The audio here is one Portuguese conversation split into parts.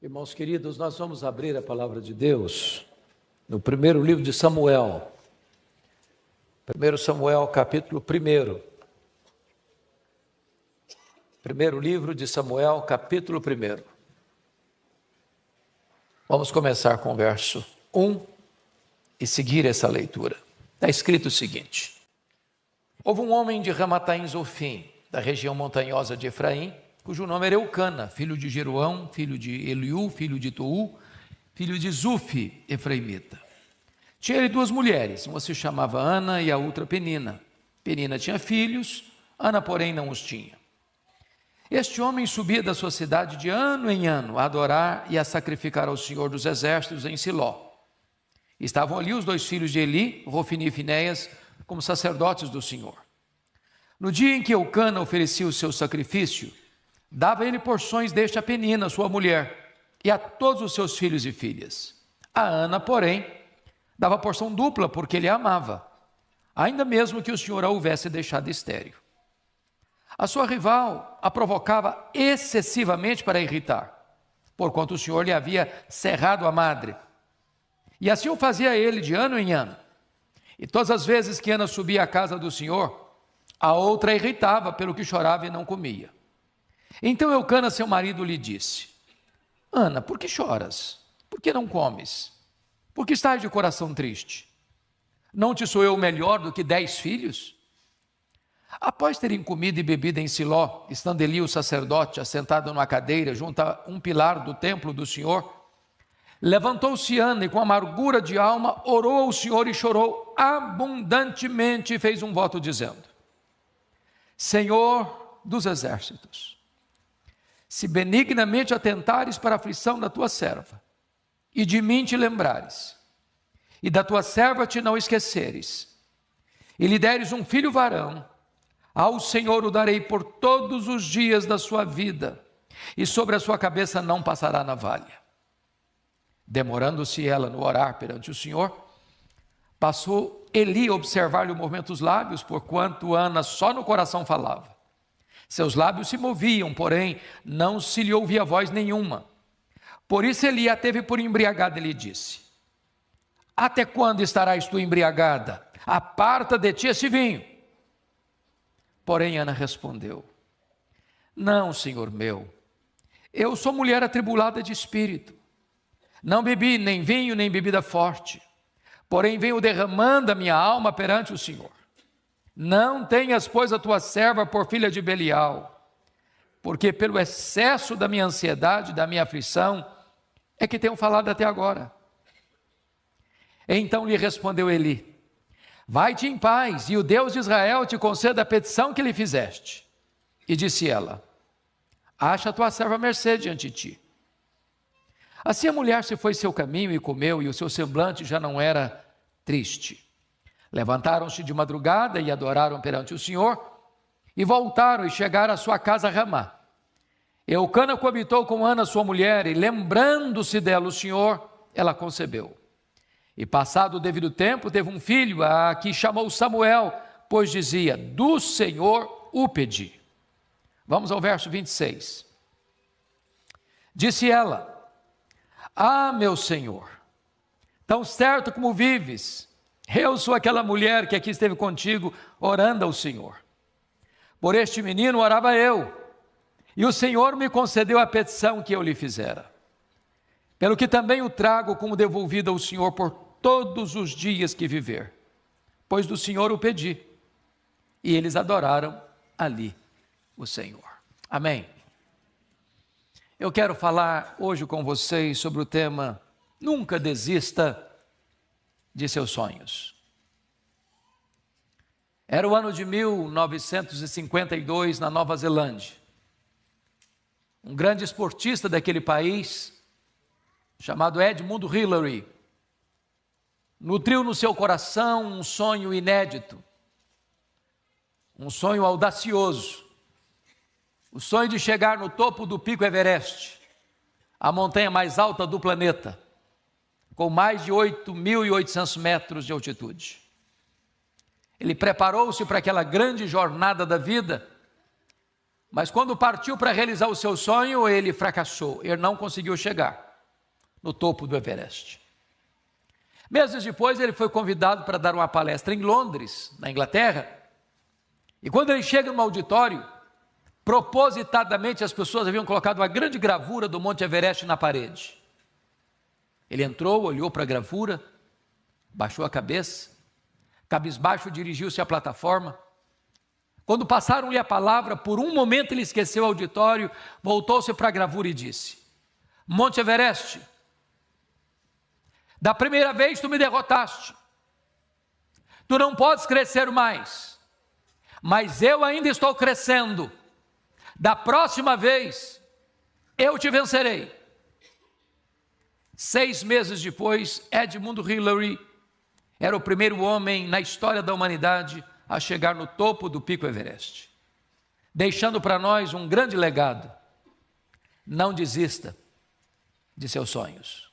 Irmãos queridos, nós vamos abrir a palavra de Deus no primeiro livro de Samuel. 1 Samuel, capítulo 1. Primeiro livro de Samuel, capítulo 1. Vamos começar com o verso 1 e seguir essa leitura. Está escrito o seguinte: Houve um homem de Ramataim Zofim, da região montanhosa de Efraim, cujo nome era Eucana, filho de Jeroão, filho de Eliú, filho de Tou, filho de Zufi, efraimita. Tinha ele duas mulheres, uma se chamava Ana e a outra Penina. Penina tinha filhos, Ana, porém, não os tinha. Este homem subia da sua cidade de ano em ano a adorar e a sacrificar ao Senhor dos Exércitos em Siló. Estavam ali os dois filhos de Eli, Rofini e Finéias, como sacerdotes do Senhor. No dia em que Eucana oferecia o seu sacrifício, dava ele porções deste a Penina, sua mulher, e a todos os seus filhos e filhas. A Ana, porém, dava porção dupla, porque ele a amava, ainda mesmo que o Senhor a houvesse deixado estéril. A sua rival a provocava excessivamente para irritar, porquanto o Senhor lhe havia cerrado a madre. E assim o fazia ele de ano em ano. E todas as vezes que Ana subia à casa do Senhor, a outra a irritava, pelo que chorava e não comia. Então Eucana, seu marido, lhe disse: Ana, por que choras? Por que não comes? Por que estás de coração triste? Não te sou eu melhor do que 10 filhos? Após terem comido e bebido em Siló, estando Eli o sacerdote assentado numa cadeira junto a um pilar do templo do Senhor, levantou-se Ana e com amargura de alma orou ao Senhor e chorou abundantemente e fez um voto dizendo: Senhor dos exércitos, se benignamente atentares para a aflição da tua serva, e de mim te lembrares, e da tua serva te não esqueceres, e lhe deres um filho varão, ao Senhor o darei por todos os dias da sua vida, e sobre a sua cabeça não passará navalha. Demorando-se ela no orar perante o Senhor, passou Eli a observar-lhe o movimento dos lábios, porquanto Ana só no coração falava. Seus lábios se moviam, porém não se lhe ouvia voz nenhuma. Por isso Eli a teve por embriagada e lhe disse: Até quando estarás tu embriagada? Aparta de ti esse vinho. Porém Ana respondeu: Não, Senhor meu, eu sou mulher atribulada de espírito. Não bebi nem vinho nem bebida forte, porém venho derramando a minha alma perante o Senhor. Não tenhas, pois, a tua serva por filha de Belial, porque pelo excesso da minha ansiedade, da minha aflição, é que tenho falado até agora. Então lhe respondeu Eli: Vai-te em paz, e o Deus de Israel te conceda a petição que lhe fizeste. E disse ela: Acha a tua serva mercê diante de ti. Assim a mulher se foi seu caminho e comeu, e o seu semblante já não era triste. Levantaram-se de madrugada e adoraram perante o Senhor, e voltaram e chegaram à sua casa Ramá. Eucana coabitou com Ana, sua mulher, e lembrando-se dela o Senhor, ela concebeu. E passado o devido tempo, teve um filho, a que chamou Samuel, pois dizia: Do Senhor o pedi. Vamos ao verso 26. Disse ela: Ah, meu Senhor, tão certo como vives, eu sou aquela mulher que aqui esteve contigo, orando ao Senhor. Por este menino orava eu, e o Senhor me concedeu a petição que eu lhe fizera. Pelo que também o trago como devolvido ao Senhor por todos os dias que viver, pois do Senhor o pedi. E eles adoraram ali o Senhor. Amém. Eu quero falar hoje com vocês sobre o tema: nunca desista de seus sonhos. Era o ano de 1952 na Nova Zelândia. Um grande esportista daquele país, chamado Edmund Hillary, nutriu no seu coração um sonho inédito, um sonho audacioso, o sonho de chegar no topo do Pico Everest, a montanha mais alta do planeta, com mais de 8.800 metros de altitude. Ele preparou-se para aquela grande jornada da vida Mas quando partiu para realizar o seu sonho, ele fracassou, ele não conseguiu chegar no topo do Everest. Meses depois, ele foi convidado para dar uma palestra em Londres, na Inglaterra, e quando ele chega no auditório, propositadamente as pessoas haviam colocado uma grande gravura do Monte Everest na parede. Ele entrou, olhou para a gravura, baixou a cabeça, cabisbaixo dirigiu-se à plataforma. Quando passaram-lhe a palavra, por um momento ele esqueceu o auditório, voltou-se para a gravura e disse: Monte Everest, da primeira vez tu me derrotaste, tu não podes crescer mais, mas eu ainda estou crescendo, da próxima vez eu te vencerei. 6 meses depois, Edmund Hillary era o primeiro homem na história da humanidade a chegar no topo do Pico Everest, deixando para nós um grande legado. Não desista de seus sonhos.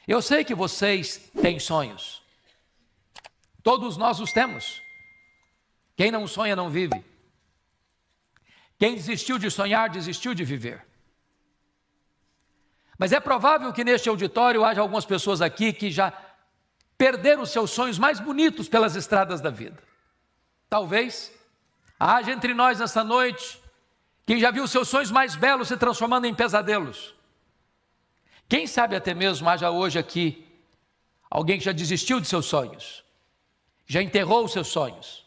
Eu sei que vocês têm sonhos, todos nós os temos. Quem não sonha não vive. Quem desistiu de sonhar, desistiu de viver. Mas é provável que neste auditório haja algumas pessoas aqui que já perderam os seus sonhos mais bonitos pelas estradas da vida. Talvez haja entre nós nessa noite quem já viu os seus sonhos mais belos se transformando em pesadelos. Quem sabe até mesmo haja hoje aqui alguém que já desistiu de seus sonhos, já enterrou os seus sonhos,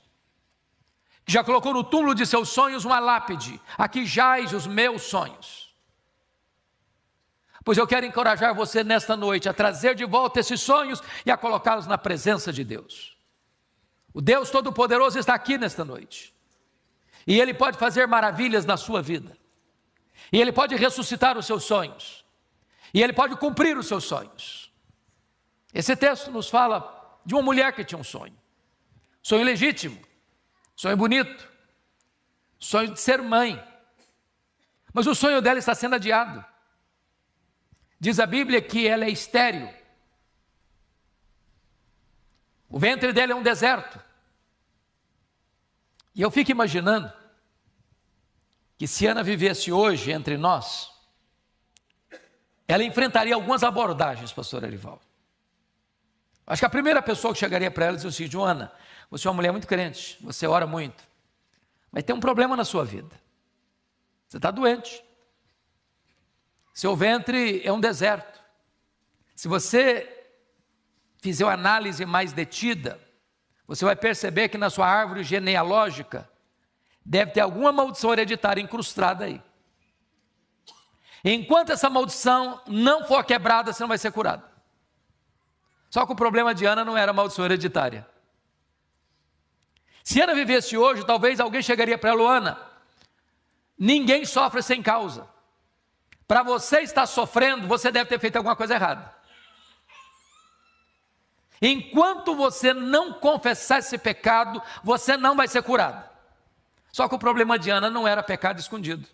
que já colocou no túmulo de seus sonhos uma lápide: aqui jaz os meus sonhos. Pois eu quero encorajar você nesta noite a trazer de volta esses sonhos e a colocá-los na presença de Deus. O Deus Todo-Poderoso está aqui nesta noite, e Ele pode fazer maravilhas na sua vida, e Ele pode ressuscitar os seus sonhos, e Ele pode cumprir os seus sonhos. Esse texto nos fala de uma mulher que tinha um sonho legítimo, sonho bonito, sonho de ser mãe, mas o sonho dela está sendo adiado. Diz a Bíblia que ela é estéril, o ventre dela é um deserto, e eu fico imaginando que se Ana vivesse hoje entre nós, ela enfrentaria algumas abordagens, pastor Arivaldo. Acho que a primeira pessoa que chegaria para ela e dizia assim: Joana, você é uma mulher muito crente, você ora muito, mas tem um problema na sua vida, você está doente, seu ventre é um deserto. Se você fizer uma análise mais detida, você vai perceber que na sua árvore genealógica deve ter alguma maldição hereditária incrustada aí. Enquanto essa maldição não for quebrada, você não vai ser curado. Só que o problema de Ana não era a maldição hereditária. Se Ana vivesse hoje, talvez alguém chegaria para ela: Ana, ninguém sofre sem causa. Para você estar sofrendo, você deve ter feito alguma coisa errada. Enquanto você não confessar esse pecado, você não vai ser curado. Só que o problema de Ana não era pecado escondido.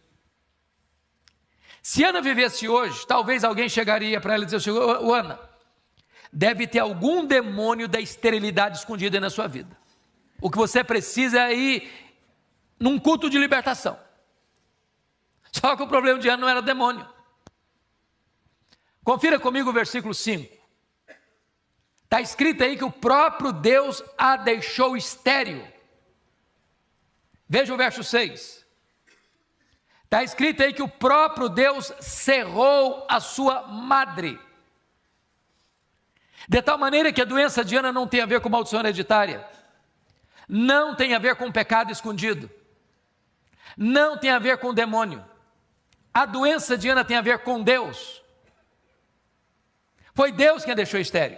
Se Ana vivesse hoje, talvez alguém chegaria para ela e dizer assim: Ana, deve ter algum demônio da esterilidade escondido aí na sua vida. O que você precisa é ir num culto de libertação. Só que o problema de Ana não era demônio. Confira comigo o versículo 5. Está escrito aí que o próprio Deus a deixou estéril. Veja o verso 6. Está escrito aí que o próprio Deus cerrou a sua madre. De tal maneira que a doença de Ana não tem a ver com maldição hereditária, não tem a ver com pecado escondido, não tem a ver com demônio. A doença de Ana tem a ver com Deus. Foi Deus quem a deixou estéril.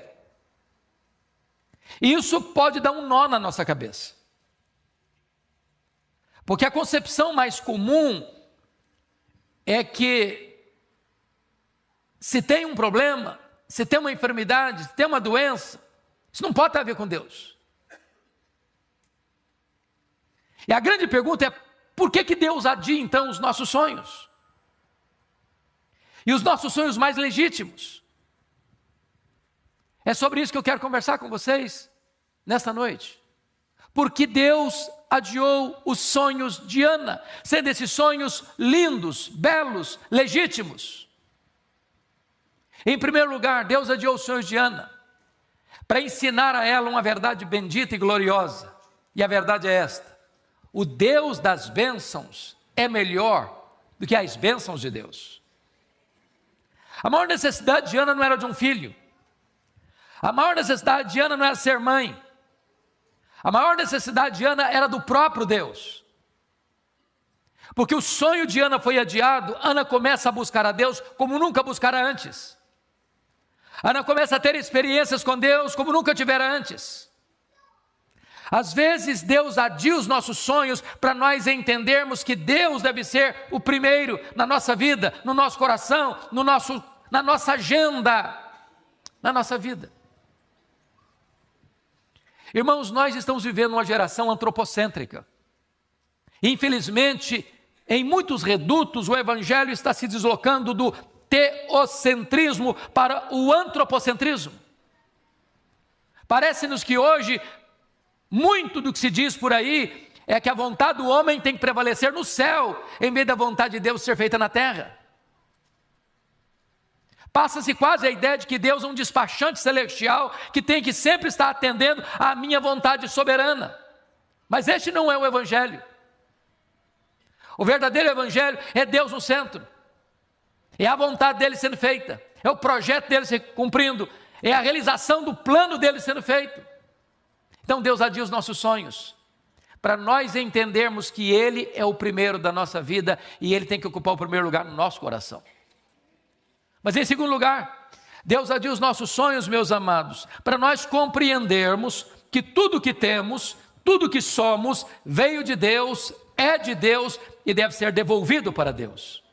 E isso pode dar um nó na nossa cabeça, porque a concepção mais comum é que se tem um problema, se tem uma enfermidade, se tem uma doença, isso não pode ter a ver com Deus. E a grande pergunta é: por que Deus adia então os nossos sonhos? E os nossos sonhos mais legítimos? É sobre isso que eu quero conversar com vocês nesta noite. Porque Deus adiou os sonhos de Ana, sendo esses sonhos lindos, belos, legítimos. Em primeiro lugar, Deus adiou os sonhos de Ana, para ensinar a ela uma verdade bendita e gloriosa. E a verdade é esta: o Deus das bênçãos é melhor do que as bênçãos de Deus. A maior necessidade de Ana não era de um filho. A maior necessidade de Ana não era ser mãe. A maior necessidade de Ana era do próprio Deus. Porque o sonho de Ana foi adiado, Ana começa a buscar a Deus como nunca buscara antes. Ana começa a ter experiências com Deus como nunca tivera antes. Às vezes Deus adia os nossos sonhos para nós entendermos que Deus deve ser o primeiro na nossa vida, no nosso coração, na nossa agenda, na nossa vida. Irmãos, nós estamos vivendo uma geração antropocêntrica. Infelizmente, em muitos redutos, o evangelho está se deslocando do teocentrismo para o antropocentrismo. Parece-nos que hoje, muito do que se diz por aí é que a vontade do homem tem que prevalecer no céu, em vez da vontade de Deus ser feita na terra. Passa-se quase a ideia de que Deus é um despachante celestial que tem que sempre estar atendendo à minha vontade soberana. Mas este não é o evangelho. O verdadeiro evangelho é Deus no centro. É a vontade dele sendo feita, é o projeto dele se cumprindo, é a realização do plano dele sendo feito. Então Deus adia os nossos sonhos, para nós entendermos que Ele é o primeiro da nossa vida e Ele tem que ocupar o primeiro lugar no nosso coração. Mas em segundo lugar, Deus adia os nossos sonhos, meus amados, para nós compreendermos que tudo que temos, tudo que somos, veio de Deus, é de Deus e deve ser devolvido para Deus.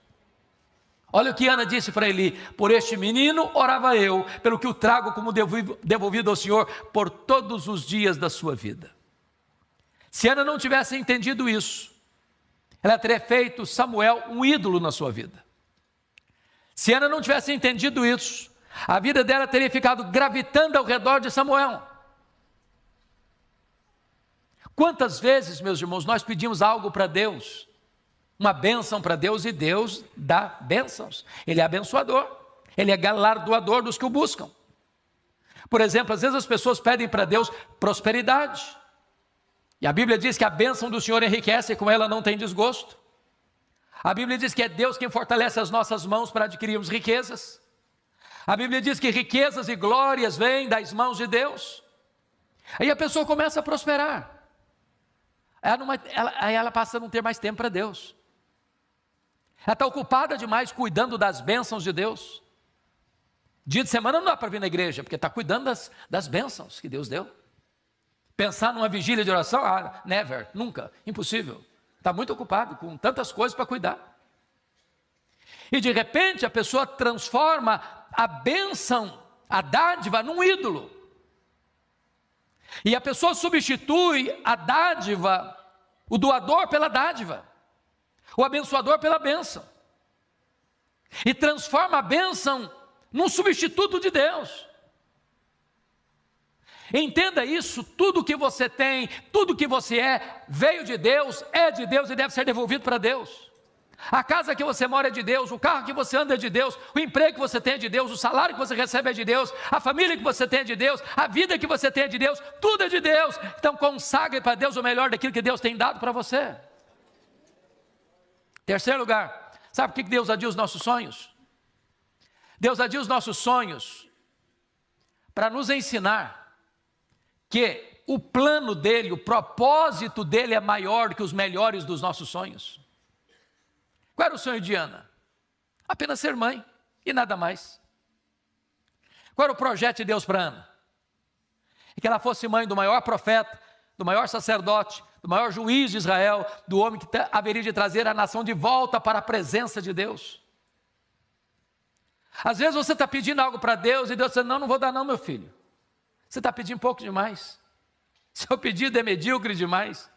Olha o que Ana disse para Eli: por este menino orava eu, pelo que o trago como devolvido ao Senhor por todos os dias da sua vida. Se Ana não tivesse entendido isso, ela teria feito Samuel um ídolo na sua vida. Se Ana não tivesse entendido isso, a vida dela teria ficado gravitando ao redor de Samuel. Quantas vezes, meus irmãos, nós pedimos algo para Deus, uma bênção para Deus, e Deus dá bênçãos. Ele é abençoador, Ele é galardoador dos que o buscam. Por exemplo, às vezes as pessoas pedem para Deus prosperidade, e a Bíblia diz que a bênção do Senhor enriquece e com ela não tem desgosto. A Bíblia diz que é Deus quem fortalece as nossas mãos para adquirirmos riquezas. A Bíblia diz que riquezas e glórias vêm das mãos de Deus. Aí a pessoa começa a prosperar. Aí ela passa a não ter mais tempo para Deus. Ela está ocupada demais cuidando das bênçãos de Deus. Dia de semana não dá para vir na igreja, porque está cuidando das bênçãos que Deus deu. Pensar numa vigília de oração, never, nunca, impossível. Está muito ocupado com tantas coisas para cuidar. E de repente a pessoa transforma a bênção, a dádiva, num ídolo. E a pessoa substitui a dádiva, o doador pela dádiva, o abençoador pela bênção. E transforma a bênção num substituto de Deus. Entenda isso: tudo que você tem, tudo que você é, veio de Deus, é de Deus e deve ser devolvido para Deus. A casa que você mora é de Deus, o carro que você anda é de Deus, o emprego que você tem é de Deus, o salário que você recebe é de Deus, a família que você tem é de Deus, a vida que você tem é de Deus, tudo é de Deus. Então consagre para Deus o melhor daquilo que Deus tem dado para você. Terceiro lugar, sabe por que Deus adia os nossos sonhos? Deus adia os nossos sonhos para nos ensinar que o plano dele, o propósito dele é maior do que os melhores dos nossos sonhos. Qual era o sonho de Ana? Apenas ser mãe e nada mais. Qual era o projeto de Deus para Ana? Que ela fosse mãe do maior profeta, do maior sacerdote, do maior juiz de Israel, do homem que haveria de trazer a nação de volta para a presença de Deus. Às vezes você está pedindo algo para Deus e Deus diz: não vou dar não, meu filho. Você está pedindo pouco demais. Seu pedido é medíocre demais.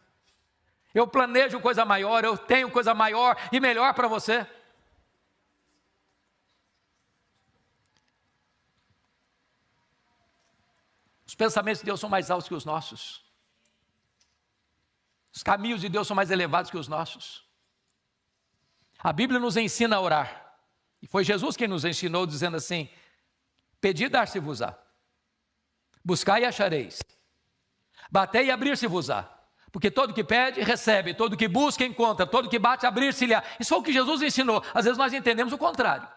Eu planejo coisa maior, eu tenho coisa maior e melhor para você. Os pensamentos de Deus são mais altos que os nossos. Os caminhos de Deus são mais elevados que os nossos. A Bíblia nos ensina a orar. E foi Jesus quem nos ensinou, dizendo assim: pedi, dar-se-vos-á. Buscai e achareis. Batei e abrir-se-vos-á. Porque todo que pede, recebe. Todo que busca, encontra. Todo que bate, abrir-se-lhe-á. Isso foi o que Jesus ensinou. Às vezes nós entendemos o contrário.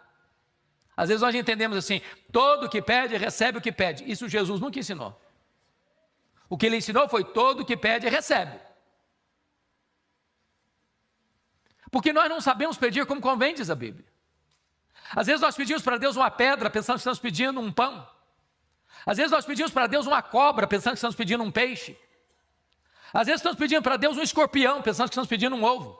Às vezes nós entendemos assim: todo que pede, recebe o que pede. Isso Jesus nunca ensinou. O que ele ensinou foi: todo que pede, recebe. Porque nós não sabemos pedir como convém, diz a Bíblia. Às vezes nós pedimos para Deus uma pedra, pensando que estamos pedindo um pão. Às vezes nós pedimos para Deus uma cobra, pensando que estamos pedindo um peixe. Às vezes estamos pedindo para Deus um escorpião, pensando que estamos pedindo um ovo.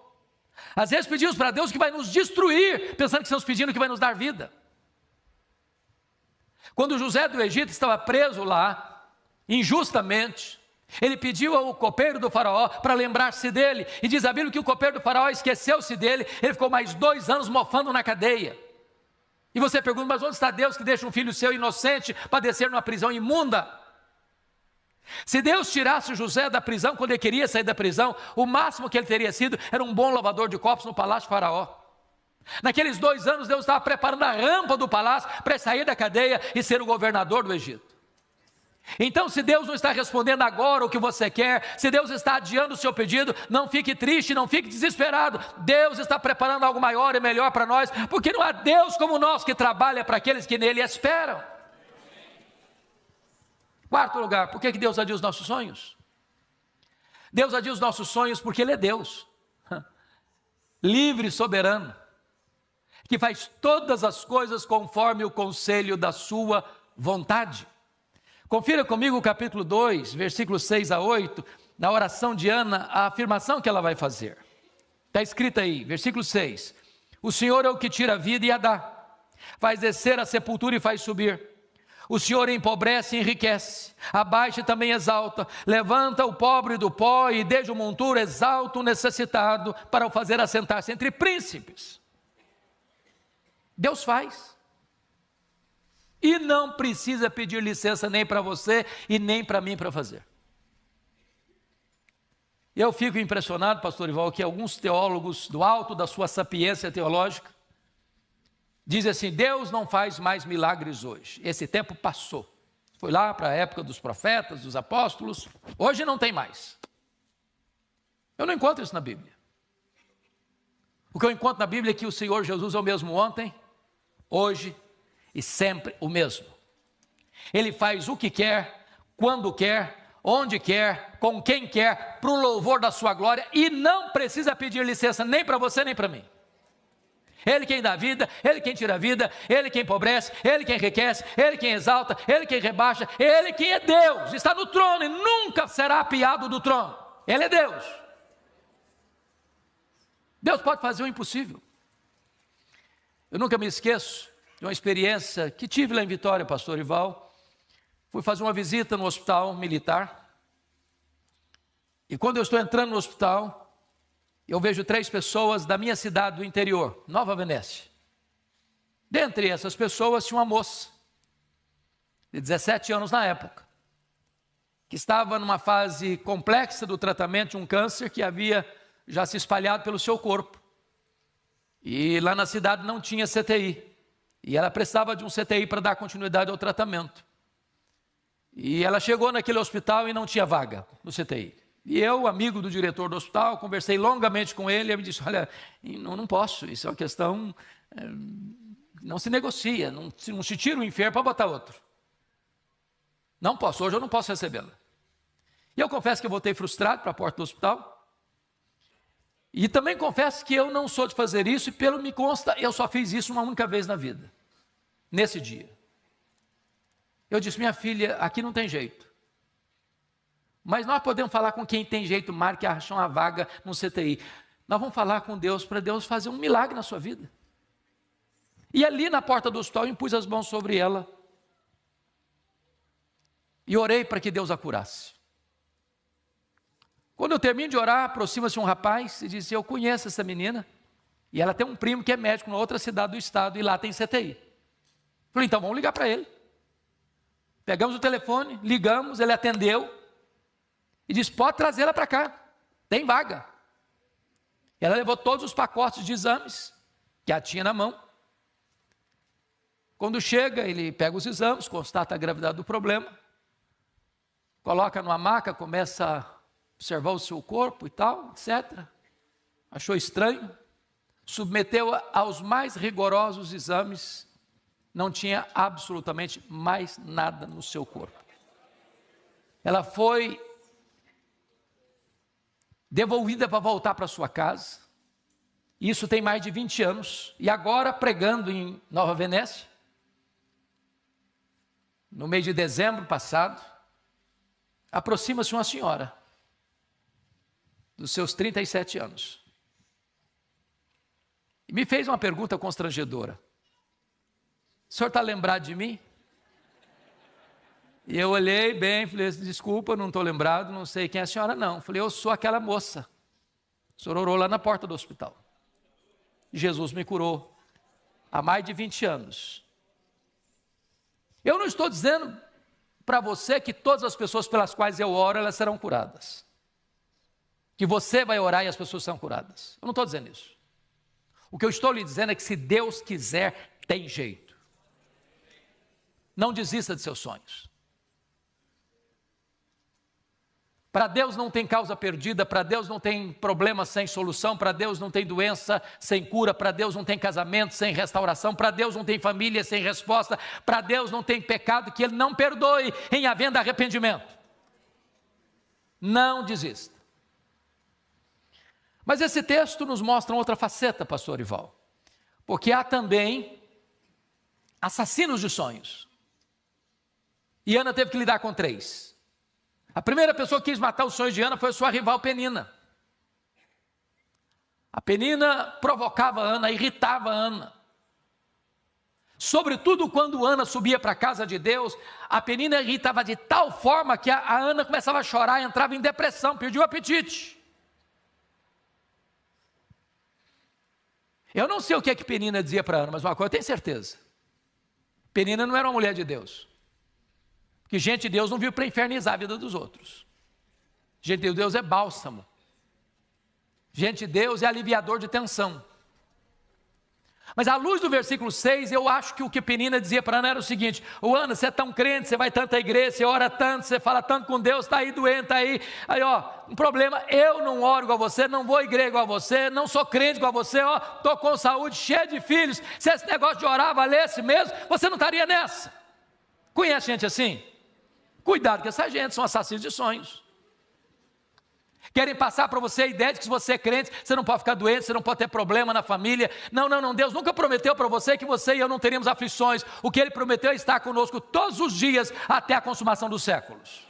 Às vezes pedimos para Deus que vai nos destruir, pensando que estamos pedindo que vai nos dar vida. Quando José do Egito estava preso lá, injustamente, ele pediu ao copeiro do faraó para lembrar-se dele. E diz a Bíblia que o copeiro do faraó esqueceu-se dele. Ele ficou mais 2 anos mofando na cadeia. E você pergunta: mas onde está Deus que deixa um filho seu inocente padecer numa prisão imunda? Se Deus tirasse José da prisão quando ele queria sair da prisão, o máximo que ele teria sido era um bom lavador de copos no palácio de faraó. Naqueles 2 anos Deus estava preparando a rampa do palácio para sair da cadeia e ser o governador do Egito. Então, se Deus não está respondendo agora o que você quer, se Deus está adiando o seu pedido, não fique triste, não fique desesperado. Deus está preparando algo maior e melhor para nós, porque não há Deus como nós que trabalha para aqueles que nele esperam. Quarto lugar, por que Deus adia os nossos sonhos? Deus adia os nossos sonhos porque Ele é Deus, livre e soberano, que faz todas as coisas conforme o conselho da sua vontade. Confira comigo o capítulo 2, versículos 6 a 8, na oração de Ana, a afirmação que ela vai fazer. Está escrito aí, versículo 6: o Senhor é o que tira a vida e a dá, faz descer a sepultura e faz subir. O Senhor empobrece e enriquece, abaixa e também exalta, levanta o pobre do pó e desde o monturo exalta o necessitado, para o fazer assentar-se entre príncipes. Deus faz. E não precisa pedir licença nem para você e nem para mim para fazer. Eu fico impressionado, pastor Ival, que alguns teólogos, do alto da sua sapiência teológica, dizem assim: Deus não faz mais milagres hoje, esse tempo passou. Foi lá para a época dos profetas, dos apóstolos, hoje não tem mais. Eu não encontro isso na Bíblia. O que eu encontro na Bíblia é que o Senhor Jesus é o mesmo ontem, hoje e sempre o mesmo. Ele faz o que quer, quando quer, onde quer, com quem quer, para o louvor da sua glória, e não precisa pedir licença nem para você nem para mim. Ele quem dá vida, Ele quem tira a vida, Ele quem empobrece, Ele quem enriquece, Ele quem exalta, Ele quem rebaixa, Ele quem é Deus, está no trono e nunca será apiado do trono. Ele é Deus. Deus pode fazer o impossível. Eu nunca me esqueço de uma experiência que tive lá em Vitória, pastor Ival. Fui fazer uma visita no hospital militar. E quando eu estou entrando no hospital, eu vejo 3 pessoas da minha cidade do interior, Nova Venécia. Dentre essas pessoas tinha uma moça, de 17 anos na época, que estava numa fase complexa do tratamento de um câncer que havia já se espalhado pelo seu corpo. E lá na cidade não tinha CTI. E ela precisava de um CTI para dar continuidade ao tratamento. E ela chegou naquele hospital e não tinha vaga no CTI. E eu, amigo do diretor do hospital, conversei longamente com ele e ele me disse: olha, não posso, isso é uma questão, não se negocia, não se tira o enfermo para botar outro. Não posso, hoje eu não posso recebê-la. E eu confesso que eu voltei frustrado para a porta do hospital. E também confesso que eu não sou de fazer isso, e pelo me consta, eu só fiz isso uma única vez na vida, nesse dia. Eu disse: minha filha, aqui não tem jeito. Mas nós podemos falar com quem tem jeito, marque, achar uma vaga no CTI. Nós vamos falar com Deus, para Deus fazer um milagre na sua vida. E ali na porta do hospital, eu impus as mãos sobre ela. E orei para que Deus a curasse. Quando eu termino de orar, aproxima-se um rapaz e diz: eu conheço essa menina, e ela tem um primo que é médico na outra cidade do estado, e lá tem CTI. Falei: então vamos ligar para ele. Pegamos o telefone, ligamos, ele atendeu, e disse: pode trazê-la para cá. tem vaga. Ela levou todos os pacotes de exames que ela tinha na mão. Quando chega, ele pega os exames, constata a gravidade do problema, coloca numa maca, começa a observar o seu corpo e tal, etc. Achou estranho, submeteu aos mais rigorosos exames, não tinha absolutamente mais nada no seu corpo. Ela foi devolvida para voltar para sua casa. Isso tem mais de 20 anos. E agora, pregando em Nova Venécia, no mês de dezembro passado, aproxima-se uma senhora, dos seus 37 anos, e me fez uma pergunta constrangedora: o senhor está lembrado de mim? E eu olhei bem, falei assim, desculpa, não estou lembrado, não sei quem é a senhora não. Falei, eu sou aquela moça, o senhor orou lá na porta do hospital. Jesus me curou, há mais de 20 anos. Eu não estou dizendo para você que todas as pessoas pelas quais eu oro, elas serão curadas. Que você vai orar e as pessoas serão curadas. Eu não estou dizendo isso. O que eu estou lhe dizendo é que se Deus quiser, tem jeito. Não desista de seus sonhos. Para Deus não tem causa perdida, para Deus não tem problema sem solução, para Deus não tem doença sem cura, para Deus não tem casamento sem restauração, para Deus não tem família sem resposta, para Deus não tem pecado que Ele não perdoe em havendo arrependimento. Não desista. Mas esse texto nos mostra outra faceta, pastor Ival, porque há também assassinos de sonhos. E Ana teve que lidar com 3. A primeira pessoa que quis matar os sonhos de Ana foi a sua rival Penina. A Penina provocava Ana, irritava Ana. Sobretudo quando Ana subia para a casa de Deus, a Penina irritava de tal forma que a Ana começava a chorar, entrava em depressão, perdia o apetite. Eu não sei o que Penina dizia para Ana, mas uma coisa eu tenho certeza. Penina não era uma mulher de Deus. Que gente de Deus não vive para infernizar a vida dos outros. Gente de Deus é bálsamo. Gente de Deus é aliviador de tensão. Mas à luz do versículo 6, eu acho que o que Penina dizia para Ana era o seguinte: ô Ana, você é tão crente, você vai tanto à igreja, você ora tanto, você fala tanto com Deus, está aí doente, está aí um problema, eu não oro igual a você, não vou à igreja igual a você, não sou crente igual a você, estou com saúde, cheio de filhos, se esse negócio de orar valesse mesmo, você não estaria nessa. Conhece gente assim? Cuidado com essa gente, são assassinos de sonhos. Querem passar para você a ideia de que se você é crente, você não pode ficar doente, você não pode ter problema na família. Não, Deus nunca prometeu para você que você e eu não teríamos aflições. O que Ele prometeu é estar conosco todos os dias até a consumação dos séculos.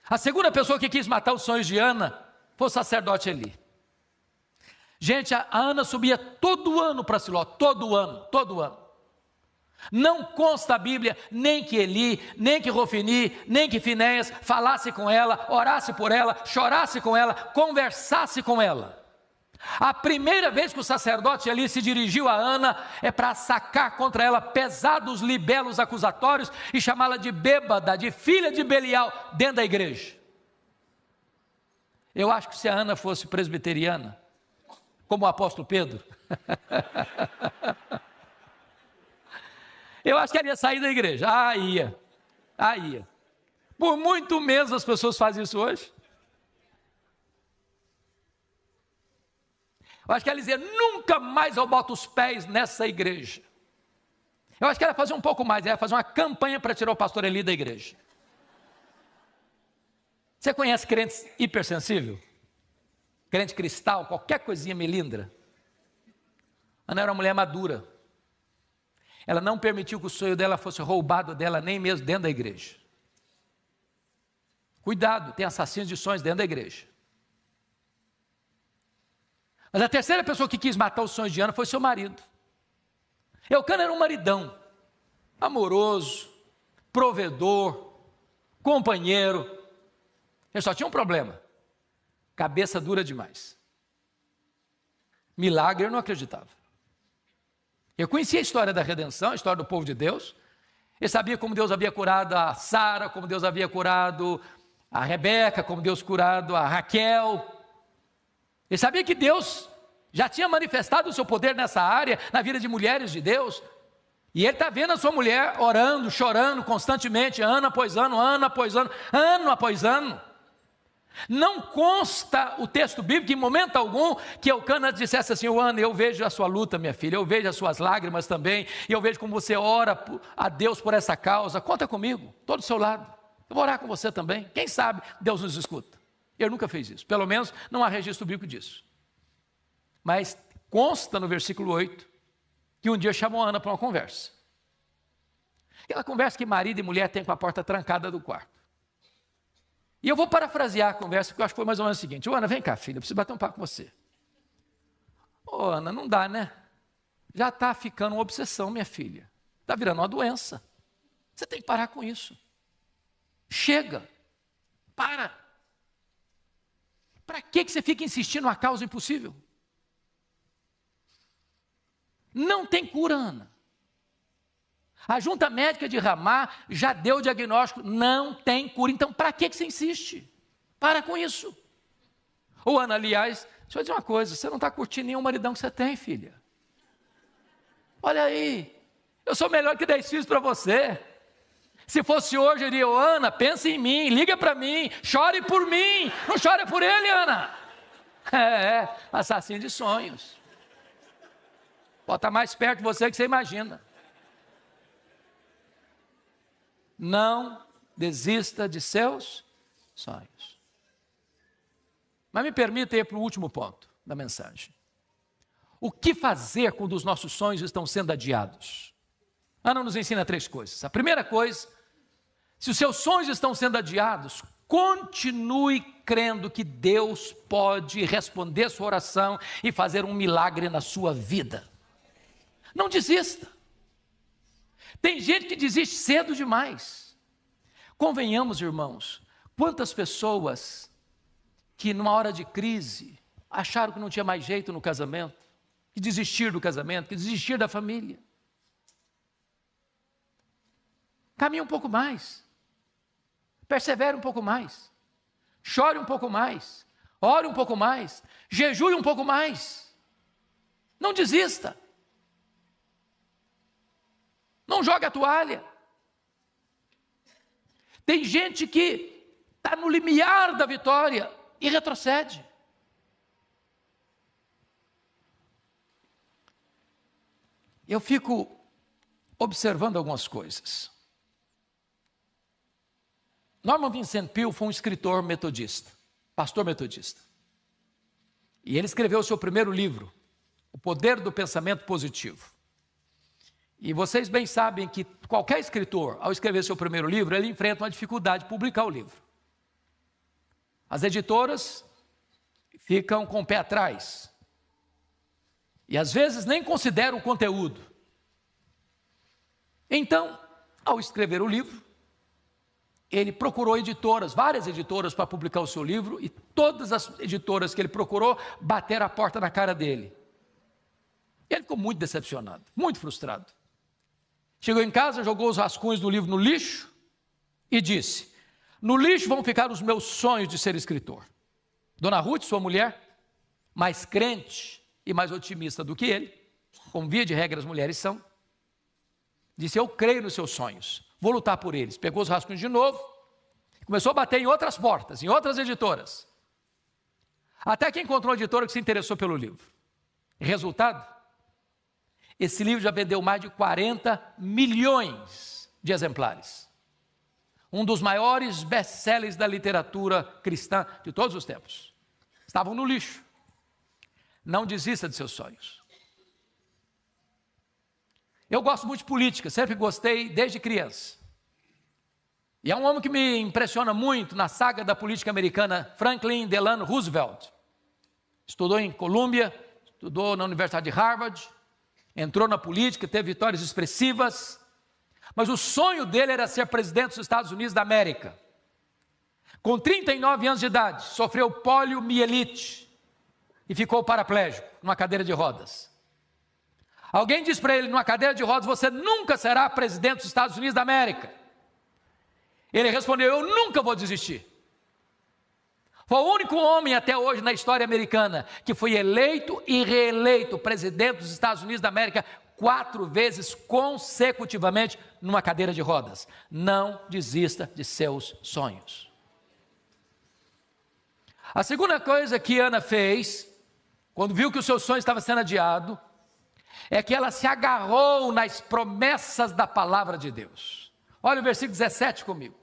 A segunda pessoa que quis matar os sonhos de Ana foi o sacerdote Eli. Gente, a Ana subia todo ano para Siló, todo ano. Não consta a Bíblia, nem que Eli, nem que Rofini, nem que Finéias falasse com ela, orasse por ela, chorasse com ela, conversasse com ela. A primeira vez que o sacerdote Eli se dirigiu a Ana é para sacar contra ela pesados libelos acusatórios e chamá-la de bêbada, de filha de Belial, dentro da igreja. Eu acho que se a Ana fosse presbiteriana, como o apóstolo Pedro, eu acho que ela ia sair da igreja. Ia. Por muito menos as pessoas fazem isso hoje. Eu acho que ela dizia, nunca mais eu boto os pés nessa igreja. Eu acho que ela ia fazer um pouco mais, ela ia fazer uma campanha para tirar o pastor Eli da igreja. Você conhece crentes hipersensível? Crente cristal, qualquer coisinha melindra? Ana era uma mulher madura. Ela não permitiu que o sonho dela fosse roubado dela, nem mesmo dentro da igreja. Cuidado, tem assassinos de sonhos dentro da igreja. Mas a terceira pessoa que quis matar os sonhos de Ana foi seu marido. Eucana era um maridão, amoroso, provedor, companheiro. Ele só tinha um problema: cabeça dura demais. Milagre eu não acreditava. Eu conhecia a história da redenção, a história do povo de Deus. Eu sabia como Deus havia curado a Sara, como Deus havia curado a Rebeca, como Deus curado a Raquel. Ele sabia que Deus já tinha manifestado o seu poder nessa área, na vida de mulheres de Deus. E ele está vendo a sua mulher orando, chorando constantemente, ano após ano, ano após ano, ano após ano. Não consta o texto bíblico em momento algum que Eucana dissesse assim: Ana, eu vejo a sua luta, minha filha, eu vejo as suas lágrimas também, e eu vejo como você ora a Deus por essa causa, conta comigo, estou do seu lado, eu vou orar com você também, quem sabe Deus nos escuta. Ele nunca fez isso, pelo menos não há registro bíblico disso. Mas consta no versículo 8, que um dia chamou Ana para uma conversa. Aquela conversa que marido e mulher têm com a porta trancada do quarto. E eu vou parafrasear a conversa, porque eu acho que foi mais ou menos o seguinte: Ana, vem cá, filha, eu preciso bater um papo com você. Ana, não dá, né? Já está ficando uma obsessão, minha filha. Está virando uma doença. Você tem que parar com isso. Chega. Para. Para que você fica insistindo numa causa impossível? Não tem cura, Ana. A junta médica de Ramá já deu o diagnóstico, não tem cura. Então, para que você insiste? Para com isso. Ô, Ana, aliás, deixa eu dizer uma coisa, você não está curtindo nenhum maridão que você tem, filha. Olha aí, eu sou melhor que 10 filhos para você. Se fosse hoje, eu diria: Ana, pensa em mim, liga para mim, chore por mim, não chore por ele, Ana. Assassino de sonhos. Pode estar mais perto de você que você imagina. Não desista de seus sonhos. Mas me permita ir para o último ponto da mensagem. O que fazer quando os nossos sonhos estão sendo adiados? Ana nos ensina 3 coisas. A primeira coisa: se os seus sonhos estão sendo adiados, continue crendo que Deus pode responder sua oração e fazer um milagre na sua vida. Não desista. Tem gente que desiste cedo demais. Convenhamos, irmãos, quantas pessoas que numa hora de crise acharam que não tinha mais jeito no casamento, que desistir do casamento, que desistir da família. Caminhe um pouco mais, persevere um pouco mais, chore um pouco mais, ore um pouco mais, jejue um pouco mais. Não desista. Não jogue a toalha. Tem gente que está no limiar da vitória e retrocede. Eu fico observando algumas coisas. Norman Vincent Peale foi um escritor metodista, pastor metodista. E ele escreveu o seu primeiro livro, O Poder do Pensamento Positivo. E vocês bem sabem que qualquer escritor, ao escrever seu primeiro livro, ele enfrenta uma dificuldade de publicar o livro. As editoras ficam com o pé atrás. E às vezes nem consideram o conteúdo. Então, ao escrever o livro, ele procurou editoras, várias editoras para publicar o seu livro, e todas as editoras que ele procurou bateram a porta na cara dele. Ele ficou muito decepcionado, muito frustrado. Chegou em casa, jogou os rascunhos do livro no lixo e disse: no lixo vão ficar os meus sonhos de ser escritor. Dona Ruth, sua mulher, mais crente e mais otimista do que ele, como via de regra as mulheres são, disse: eu creio nos seus sonhos, vou lutar por eles. Pegou os rascunhos de novo, começou a bater em outras portas, em outras editoras, até que encontrou uma editora que se interessou pelo livro. Resultado? Esse livro já vendeu mais de 40 milhões de exemplares. Um dos maiores best-sellers da literatura cristã de todos os tempos. Estavam no lixo. Não desista de seus sonhos. Eu gosto muito de política, sempre gostei desde criança. E é um homem que me impressiona muito na saga da política americana, Franklin Delano Roosevelt. Estudou em Columbia, estudou na Universidade de Harvard, entrou na política, teve vitórias expressivas, mas o sonho dele era ser presidente dos Estados Unidos da América. Com 39 anos de idade, sofreu poliomielite e ficou paraplégico, numa cadeira de rodas. Alguém disse para ele, numa cadeira de rodas: você nunca será presidente dos Estados Unidos da América. Ele respondeu: eu nunca vou desistir. Foi o único homem até hoje na história americana que foi eleito e reeleito presidente dos Estados Unidos da América 4 vezes consecutivamente numa cadeira de rodas. Não desista de seus sonhos. A segunda coisa que Ana fez, quando viu que o seu sonho estava sendo adiado, é que ela se agarrou nas promessas da palavra de Deus. Olha o versículo 17 comigo.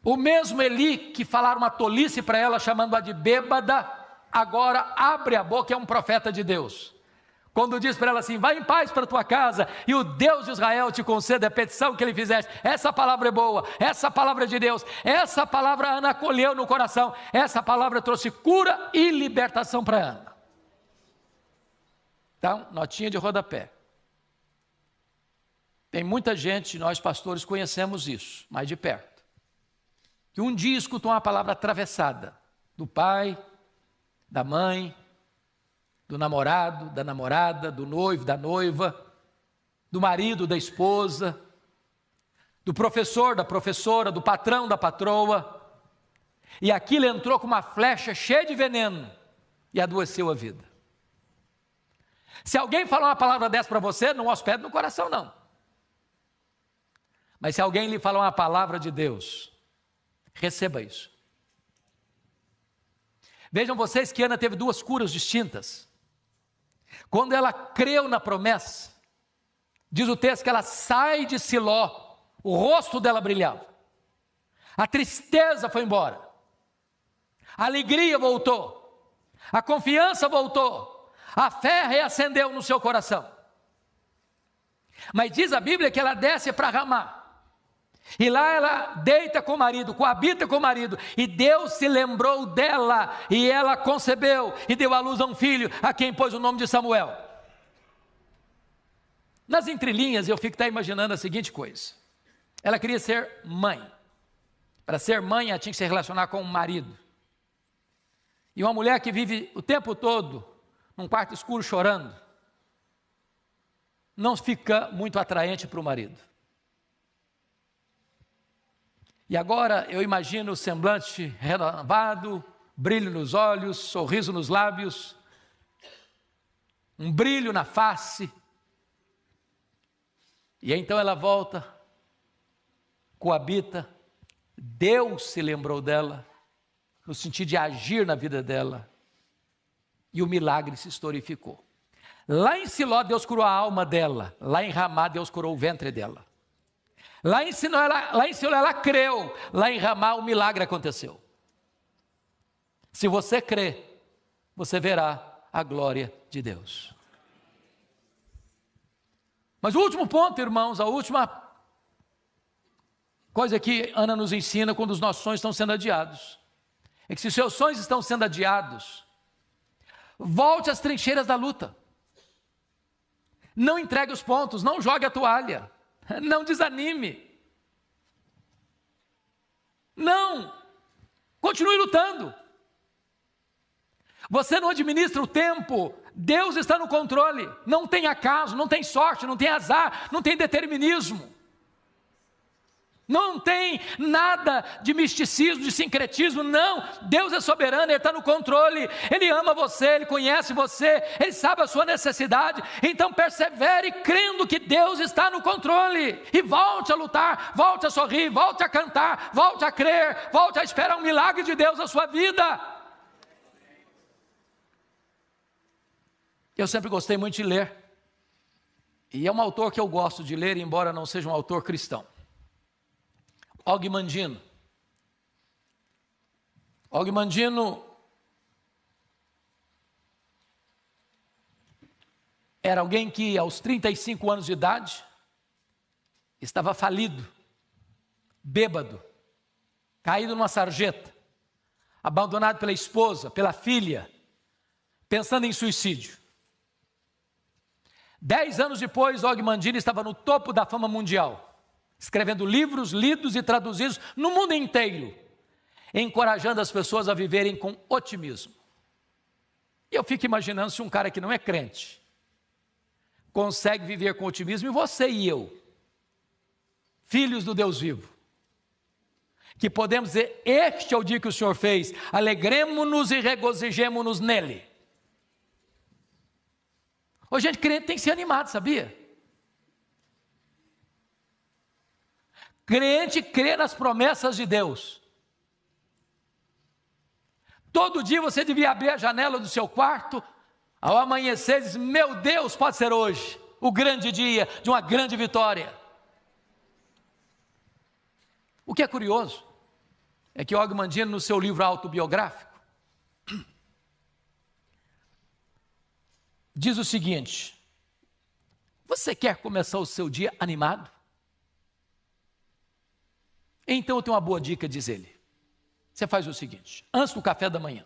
O mesmo Eli que falaram uma tolice para ela, chamando-a de bêbada, agora abre a boca, é um profeta de Deus. Quando diz para ela assim, vai em paz para a tua casa, e o Deus de Israel te conceda a petição que ele fizeste. Essa palavra é boa, essa palavra é de Deus, essa palavra Ana acolheu no coração, essa palavra trouxe cura e libertação para Ana. Então, notinha de rodapé. Tem muita gente, nós pastores conhecemos isso, mais de perto, que um dia escutou uma palavra atravessada, do pai, da mãe, do namorado, da namorada, do noivo, da noiva, do marido, da esposa, do professor, da professora, do patrão, da patroa, e aquilo entrou com uma flecha cheia de veneno e adoeceu a vida. Se alguém falar uma palavra dessa para você, não hospede no coração não. Mas se alguém lhe falar uma palavra de Deus, receba isso. Vejam vocês que Ana teve 2 curas distintas. Quando ela creu na promessa, diz o texto que ela sai de Siló, o rosto dela brilhava, a tristeza foi embora, a alegria voltou, a confiança voltou, a fé reacendeu no seu coração. Mas diz a Bíblia que ela desce para Ramá, e lá ela deita com o marido, coabita com o marido, e Deus se lembrou dela, e ela concebeu, e deu à luz a um filho, a quem pôs o nome de Samuel. Nas entrelinhas eu fico até imaginando a seguinte coisa, ela queria ser mãe, para ser mãe ela tinha que se relacionar com o marido, e uma mulher que vive o tempo todo num quarto escuro chorando, não fica muito atraente para o marido. E agora eu imagino o semblante renovado, brilho nos olhos, sorriso nos lábios, um brilho na face. E então ela volta, coabita, Deus se lembrou dela, no sentido de agir na vida dela, e o milagre se historificou. Lá em Siló Deus curou a alma dela, lá em Ramá Deus curou o ventre dela. Lá em Siló ela creu, lá em Ramá o milagre aconteceu. Se você crê, você verá a glória de Deus. Mas o último ponto, irmãos, a última coisa que Ana nos ensina quando os nossos sonhos estão sendo adiados, é que se seus sonhos estão sendo adiados, volte às trincheiras da luta. Não entregue os pontos, não jogue a toalha. Não desanime, não, continue lutando. Você não administra o tempo, Deus está no controle. Não tem acaso, não tem sorte, não tem azar, não tem determinismo, não tem nada de misticismo, de sincretismo, não. Deus é soberano, Ele está no controle, Ele ama você, Ele conhece você, Ele sabe a sua necessidade. Então persevere crendo que Deus está no controle, e volte a lutar, volte a sorrir, volte a cantar, volte a crer, volte a esperar um milagre de Deus na sua vida. Eu sempre gostei muito de ler, e é um autor que eu gosto de ler, embora não seja um autor cristão. Og Mandino. Og Mandino era alguém que aos 35 anos de idade estava falido, bêbado, caído numa sarjeta, abandonado pela esposa, pela filha, pensando em suicídio. 10 anos depois, Og Mandino estava no topo da fama mundial, escrevendo livros lidos e traduzidos no mundo inteiro, encorajando as pessoas a viverem com otimismo. E eu fico imaginando se um cara que não é crente consegue viver com otimismo, e você e eu, filhos do Deus vivo, que podemos dizer: este é o dia que o Senhor fez, alegremo-nos e regozijemo-nos nele. Ô, gente, crente tem que ser animado, sabia? Crente crê nas promessas de Deus. Todo dia você devia abrir a janela do seu quarto, ao amanhecer, e dizer: meu Deus, pode ser hoje o grande dia de uma grande vitória. O que é curioso é que Og Mandino, no seu livro autobiográfico, diz o seguinte: você quer começar o seu dia animado? Então eu tenho uma boa dica, diz ele. Você faz o seguinte: antes do café da manhã,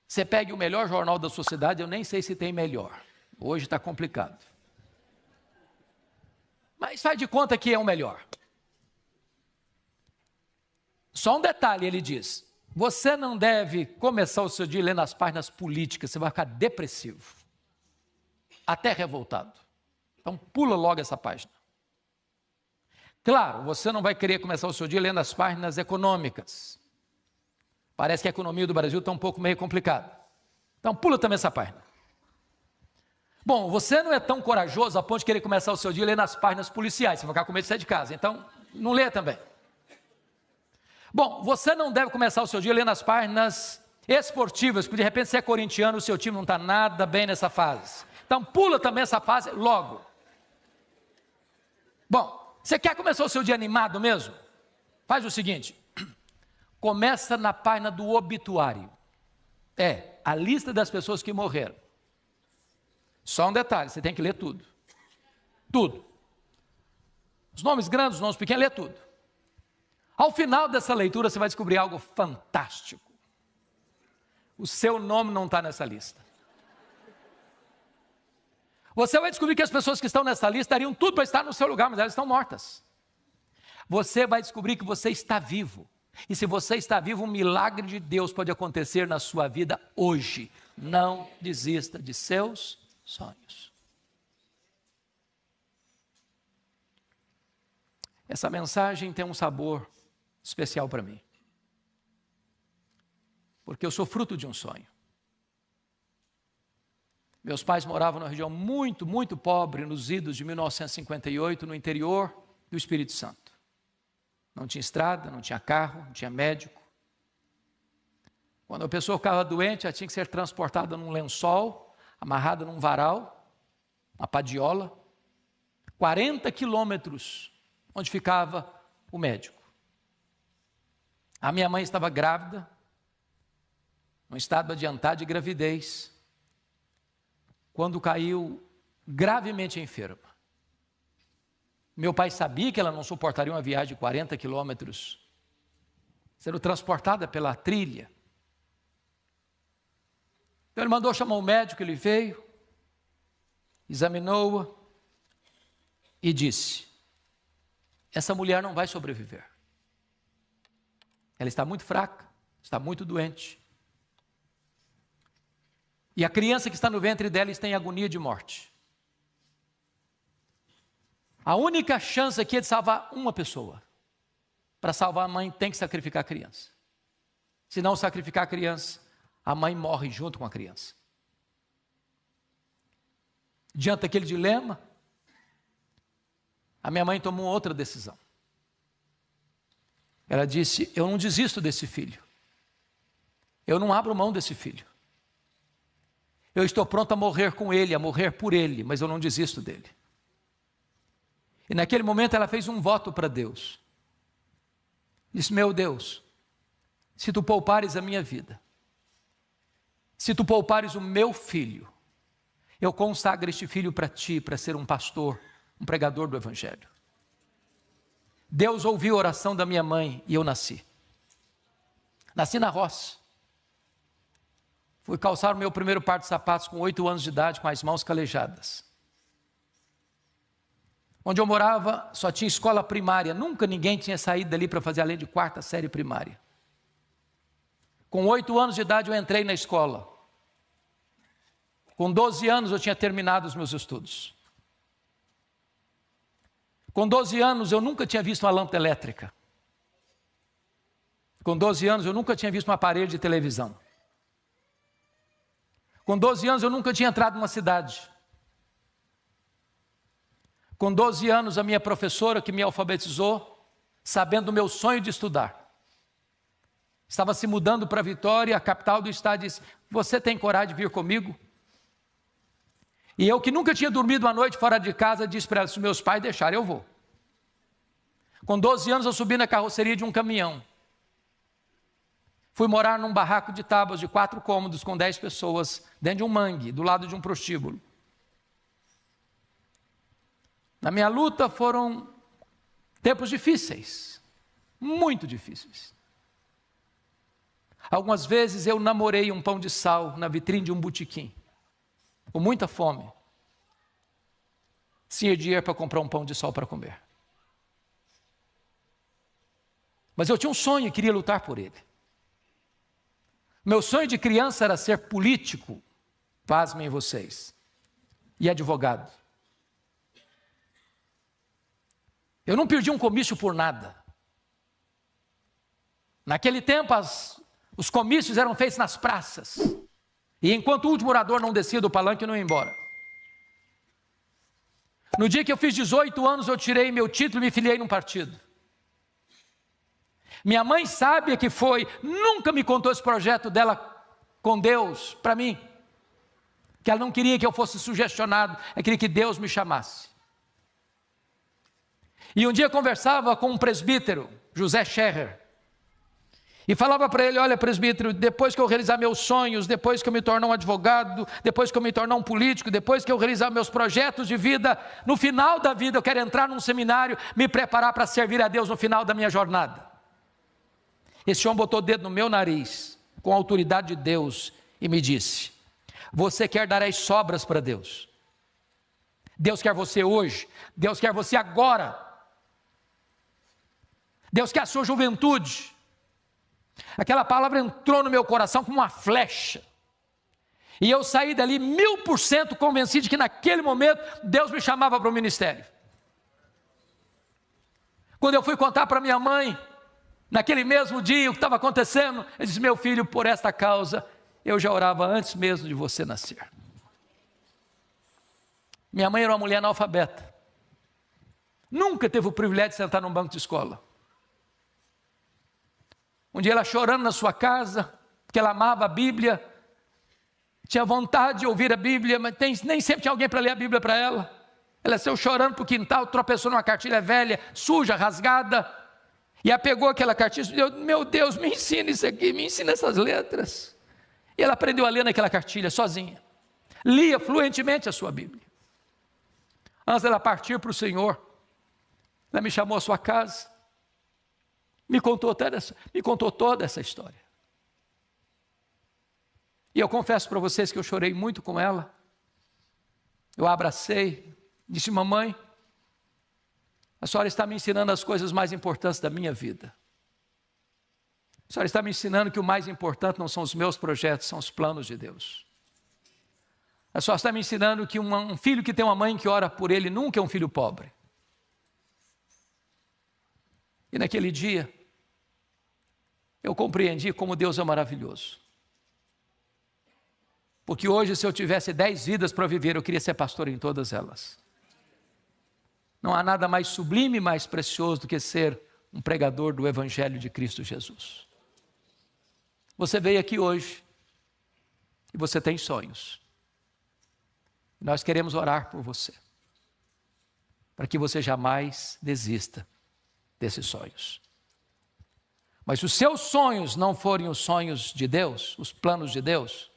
você pegue o melhor jornal da sua cidade. Eu nem sei se tem melhor, hoje está complicado, mas faz de conta que é o melhor. Só um detalhe, ele diz: você não deve começar o seu dia lendo as páginas políticas, você vai ficar depressivo, até revoltado. Então pula logo essa página. Claro, você não vai querer começar o seu dia lendo as páginas econômicas. Parece que a economia do Brasil está um pouco meio complicada. Então pula também essa página. Bom, você não é tão corajoso a ponto de querer começar o seu dia lendo as páginas policiais, você vai ficar com medo de sair de casa, então não lê também. Bom, você não deve começar o seu dia lendo as páginas esportivas, porque de repente você é corintiano, o seu time não está nada bem nessa fase. Então pula também essa fase logo. Bom, você quer começar o seu dia animado mesmo? Faz o seguinte: começa na página do obituário. É, a lista das pessoas que morreram. Só um detalhe, você tem que ler tudo. Tudo. Os nomes grandes, os nomes pequenos, lê tudo. Ao final dessa leitura você vai descobrir algo fantástico. O seu nome não está nessa lista. Você vai descobrir que as pessoas que estão nessa lista dariam tudo para estar no seu lugar, mas elas estão mortas. Você vai descobrir que você está vivo. E se você está vivo, um milagre de Deus pode acontecer na sua vida hoje. Não desista de seus sonhos. Essa mensagem tem um sabor especial para mim, porque eu sou fruto de um sonho. Meus pais moravam numa região muito, muito pobre, nos idos de 1958, no interior do Espírito Santo. Não tinha estrada, não tinha carro, não tinha médico. Quando a pessoa ficava doente, ela tinha que ser transportada num lençol, amarrada num varal, uma padiola, 40 quilômetros onde ficava o médico. A minha mãe estava grávida, num estado adiantado de gravidez, quando caiu gravemente enferma. Meu pai sabia que ela não suportaria uma viagem de 40 quilômetros, sendo transportada pela trilha. Então ele mandou chamar o médico, ele veio, examinou-a e disse: essa mulher não vai sobreviver. Ela está muito fraca, está muito doente. E a criança que está no ventre dela está em agonia de morte. A única chance aqui é de salvar uma pessoa. Para salvar a mãe tem que sacrificar a criança. Se não sacrificar a criança, a mãe morre junto com a criança. Diante daquele dilema, a minha mãe tomou outra decisão. Ela disse: eu não desisto desse filho. Eu não abro mão desse filho. Eu estou pronto a morrer com ele, a morrer por ele, mas eu não desisto dele. E naquele momento ela fez um voto para Deus. Disse: meu Deus, se tu poupares a minha vida, se tu poupares o meu filho, eu consagro este filho para ti, para ser um pastor, um pregador do Evangelho. Deus ouviu a oração da minha mãe e eu nasci. Nasci na roça. Fui calçar o meu primeiro par de sapatos com 8 anos de idade, com as mãos calejadas. Onde eu morava só tinha escola primária, nunca ninguém tinha saído dali para fazer além de 4ª série primária. Com 8 anos de idade eu entrei na escola. Com 12 anos eu tinha terminado os meus estudos. Com 12 anos eu nunca tinha visto uma lâmpada elétrica. Com 12 anos eu nunca tinha visto um aparelho de televisão. Com 12 anos eu nunca tinha entrado numa cidade. Com 12 anos a minha professora que me alfabetizou, sabendo do meu sonho de estudar, estava se mudando para Vitória, a capital do estado, e disse: você tem coragem de vir comigo? E eu, que nunca tinha dormido uma noite fora de casa, disse para ela: se meus pais deixarem, eu vou. Com 12 anos eu subi na carroceria de um caminhão. Fui morar num barraco de tábuas de 4 cômodos com 10 pessoas, dentro de um mangue, do lado de um prostíbulo. Na minha luta foram tempos difíceis, muito difíceis. Algumas vezes eu namorei um pão de sal na vitrine de um botequim, com muita fome, sem dinheiro para comprar um pão de sal para comer. Mas eu tinha um sonho e queria lutar por ele. Meu sonho de criança era ser político, pasmem vocês, e advogado. Eu não perdi um comício por nada. Naquele tempo, os comícios eram feitos nas praças. E enquanto o último orador não descia do palanque, eu não ia embora. No dia que eu fiz 18 anos, eu tirei meu título e me filiei num partido. Minha mãe sábia que foi, nunca me contou esse projeto dela com Deus, para mim. Que ela não queria que eu fosse sugestionado, ela queria que Deus me chamasse. E um dia eu conversava com um presbítero, José Scherrer, e falava para ele: olha, presbítero, depois que eu realizar meus sonhos, depois que eu me tornar um advogado, depois que eu me tornar um político, depois que eu realizar meus projetos de vida, no final da vida eu quero entrar num seminário, me preparar para servir a Deus no final da minha jornada. Esse homem botou o dedo no meu nariz, com a autoridade de Deus, e me disse: você quer dar as sobras para Deus? Deus quer você hoje, Deus quer você agora. Deus quer a sua juventude. Aquela palavra entrou no meu coração como uma flecha. E eu saí dali 1000% convencido de que naquele momento Deus me chamava para o ministério. Quando eu fui contar para minha mãe, naquele mesmo dia, o que estava acontecendo, ele disse: meu filho, por esta causa, eu já orava antes mesmo de você nascer. Minha mãe era uma mulher analfabeta. Nunca teve o privilégio de sentar num banco de escola. Um dia ela chorando na sua casa, porque ela amava a Bíblia, tinha vontade de ouvir a Bíblia, mas nem sempre tinha alguém para ler a Bíblia para ela. Ela saiu chorando para o quintal, tropeçou numa cartilha velha, suja, rasgada, e ela pegou aquela cartilha e disse: meu Deus, me ensina isso aqui, me ensina essas letras. E ela aprendeu a ler naquela cartilha, sozinha. Lia fluentemente a sua Bíblia. Antes dela partir para o Senhor, ela me chamou à sua casa, me contou toda essa história. E eu confesso para vocês que eu chorei muito com ela. Eu a abracei, disse: mamãe, a senhora está me ensinando as coisas mais importantes da minha vida. A senhora está me ensinando que o mais importante não são os meus projetos, são os planos de Deus. A senhora está me ensinando que um filho que tem uma mãe que ora por ele nunca é um filho pobre. E naquele dia, eu compreendi como Deus é maravilhoso. Porque hoje, se eu tivesse 10 vidas para viver, eu queria ser pastor em todas elas. Não há nada mais sublime e mais precioso do que ser um pregador do Evangelho de Cristo Jesus. Você veio aqui hoje e você tem sonhos. Nós queremos orar por você, para que você jamais desista desses sonhos. Mas se os seus sonhos não forem os sonhos de Deus, os planos de Deus,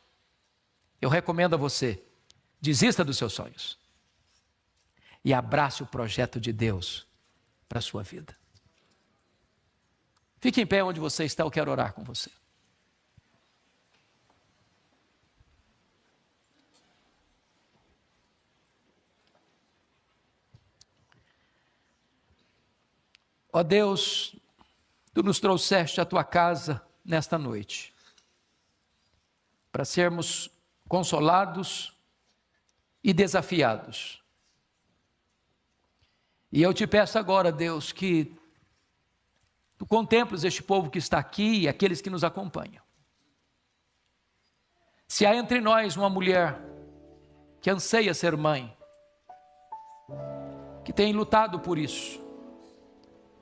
eu recomendo a você, desista dos seus sonhos e abrace o projeto de Deus para a sua vida. Fique em pé onde você está, eu quero orar com você. Ó Deus, Tu nos trouxeste à Tua casa nesta noite, para sermos consolados e desafiados. E eu te peço agora, Deus, que tu contemples este povo que está aqui e aqueles que nos acompanham. Se há entre nós uma mulher que anseia ser mãe, que tem lutado por isso,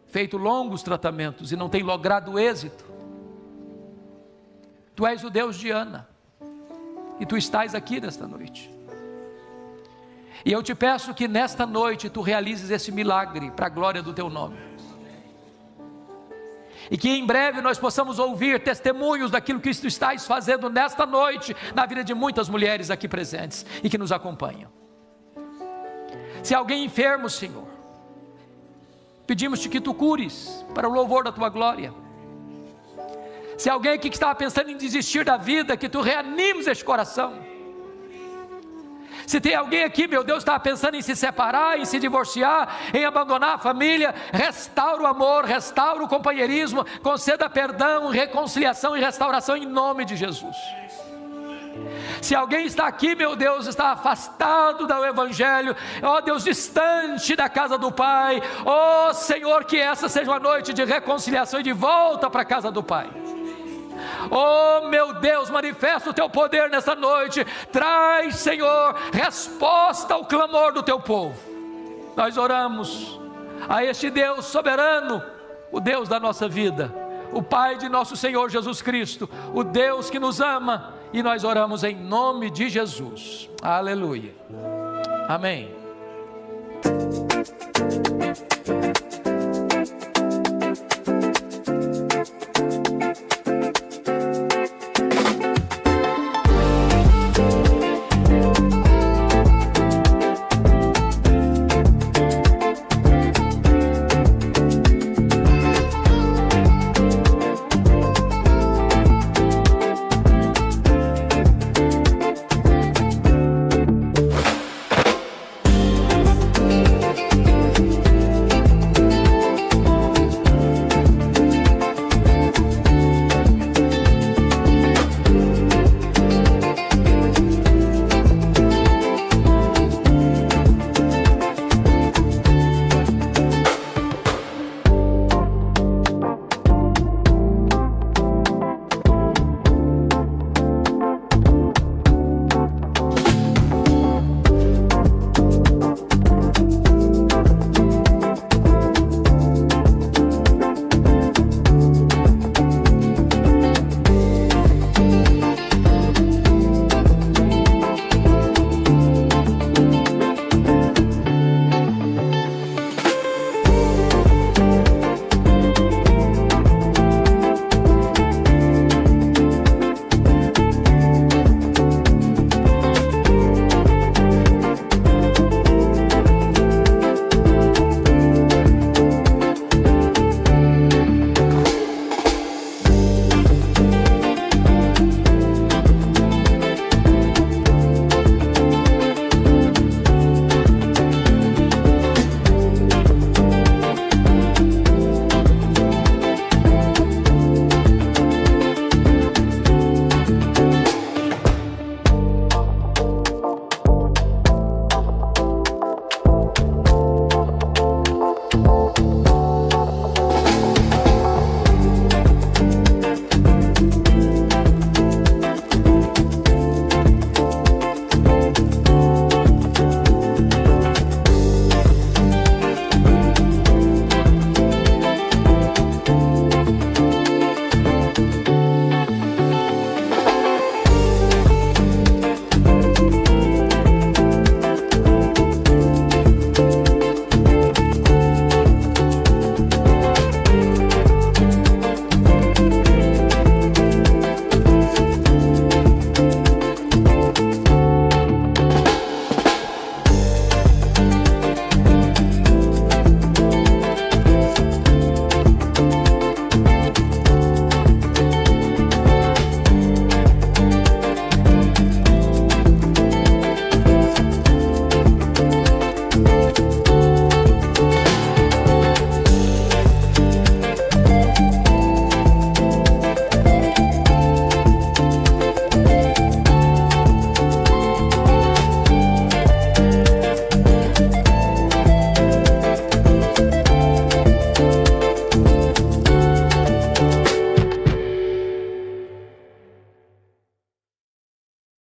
feito longos tratamentos e não tem logrado êxito, tu és o Deus de Ana, e tu estás aqui nesta noite. E eu te peço que nesta noite tu realizes esse milagre para a glória do teu nome. E que em breve nós possamos ouvir testemunhos daquilo que tu estás fazendo nesta noite, na vida de muitas mulheres aqui presentes e que nos acompanham. Se alguém enfermo, Senhor, pedimos-te que tu cures para o louvor da tua glória. Se alguém aqui que estava pensando em desistir da vida, que tu reanimes este coração. Se tem alguém aqui, meu Deus, estava pensando em se separar, em se divorciar, em abandonar a família, restaura o amor, restaura o companheirismo, conceda perdão, reconciliação e restauração em nome de Jesus. Se alguém está aqui, meu Deus, está afastado do Evangelho, ó Deus, distante da casa do Pai, ó Senhor, que essa seja uma noite de reconciliação e de volta para a casa do Pai. Oh meu Deus, manifesta o teu poder nessa noite, traz, Senhor, resposta ao clamor do teu povo. Nós oramos a este Deus soberano, o Deus da nossa vida, o Pai de nosso Senhor Jesus Cristo, o Deus que nos ama, e nós oramos em nome de Jesus. Aleluia. Amém.